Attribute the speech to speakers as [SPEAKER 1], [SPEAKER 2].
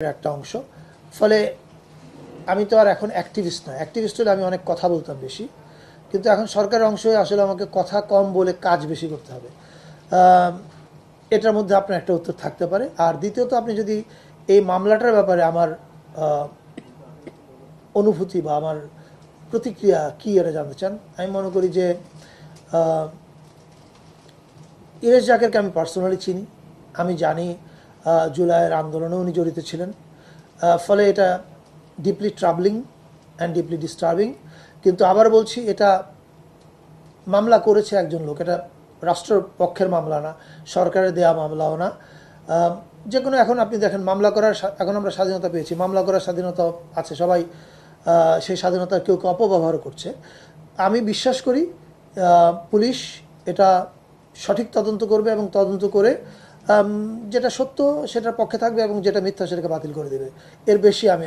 [SPEAKER 1] একটা অংশ। ফলে আমি তো আর এখন অ্যাক্টিভিস্ট না। অ্যাক্টিভিস্ট হলে আমি অনেক কথা বলতাম বেশি, কিন্তু এখন সরকারের অংশ হয়ে আসলে আমাকে কথা কম বলে কাজ বেশি করতে হবে। এটার মধ্যে আপনার একটা উত্তর থাকতে পারে। আর দ্বিতীয়ত, আপনি যদি এই মামলাটার ব্যাপারে আমার অনুভূতি বা আমার প্রতিক্রিয়া কী এটা জানতে চান, আমি মনে করি যে ইরেশ জাকেরকে আমি পার্সোনালি চিনি। আমি জানি জুলাইয়ের আন্দোলনে উনি জড়িত ছিলেন। ফলে এটা ডিপলি ট্রাবলিং অ্যান্ড ডিপলি ডিস্টার্বিং। কিন্তু আবার বলছি, এটা মামলা করেছে একজন লোক, এটা রাষ্ট্রের পক্ষের মামলা না, সরকারের দেয়া মামলাও না। যে কোনো, এখন আপনি দেখেন, মামলা করার, এখন আমরা স্বাধীনতা পেয়েছি, মামলা করার স্বাধীনতা আছে, সবাই সেই স্বাধীনতার কেউ কেউ অপব্যবহার করছে। আমি বিশ্বাস করি পুলিশ এটা সঠিক তদন্ত করবে এবং তদন্ত করে যেটা সত্য সেটার পক্ষে থাকবে এবং যেটা মিথ্যা সেটাকে বাতিল করে দেবে। এর বেশি আমি